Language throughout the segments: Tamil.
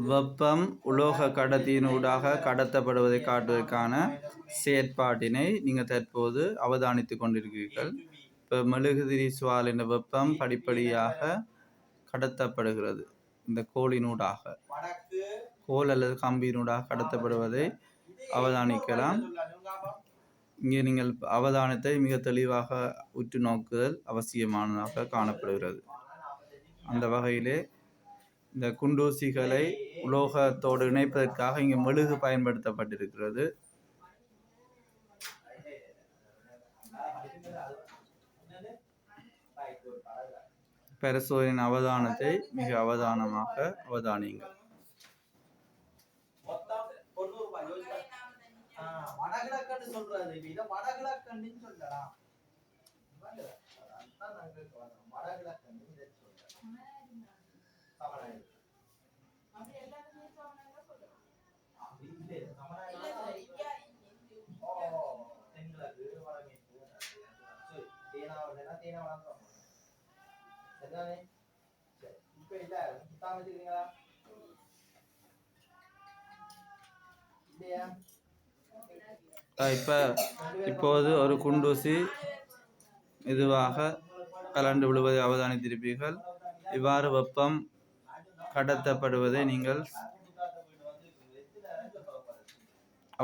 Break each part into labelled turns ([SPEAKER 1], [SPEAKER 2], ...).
[SPEAKER 1] வெப்பம் உலோக கடத்தியினூடாக கடத்தப்படுவதை காட்டுவதற்கான செயற்பாட்டினை நீங்கள் தற்போது அவதானித்துக் கொண்டிருக்கிறீர்கள். இப்போ மெழுகுதிரி சுவாலின் வெப்பம் படிப்படியாக கடத்தப்படுகிறது. இந்த கோலினூடாக கோல் அல்லது கம்பியினூடாக கடத்தப்படுவதை அவதானிக்கலாம். இங்கே நீங்கள் அவதானத்தை மிக தெளிவாக உற்று நோக்குதல் அவசியமானதாக காணப்படுகிறது. அந்த வகையிலே இந்த குண்டூசிகளை உலோகத்தோடு இணைப்பதற்காக இங்கு மெழுகு பயன்படுத்தப்பட்டிருக்கிறது. பரிசோதனையின் அவதானத்தை மிக அவதானமாக அவதானியுங்கள். இப்போது ஒரு குண்டூசி மெதுவாக கலண்டு விழுவதை அவதானித்திருப்பீர்கள். இவ்வாறு வெப்பம் கடத்தப்படுவதை நீங்கள்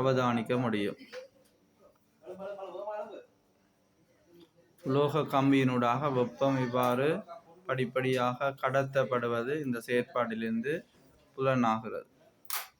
[SPEAKER 1] அவதானிக்க முடியும். உலோக கம்பியினூடாக வெப்பம் இவ்வாறு படிப்படியாக கடத்தப்படுவது இந்த செயற்பாட்டிலிருந்து புலனாகிறது.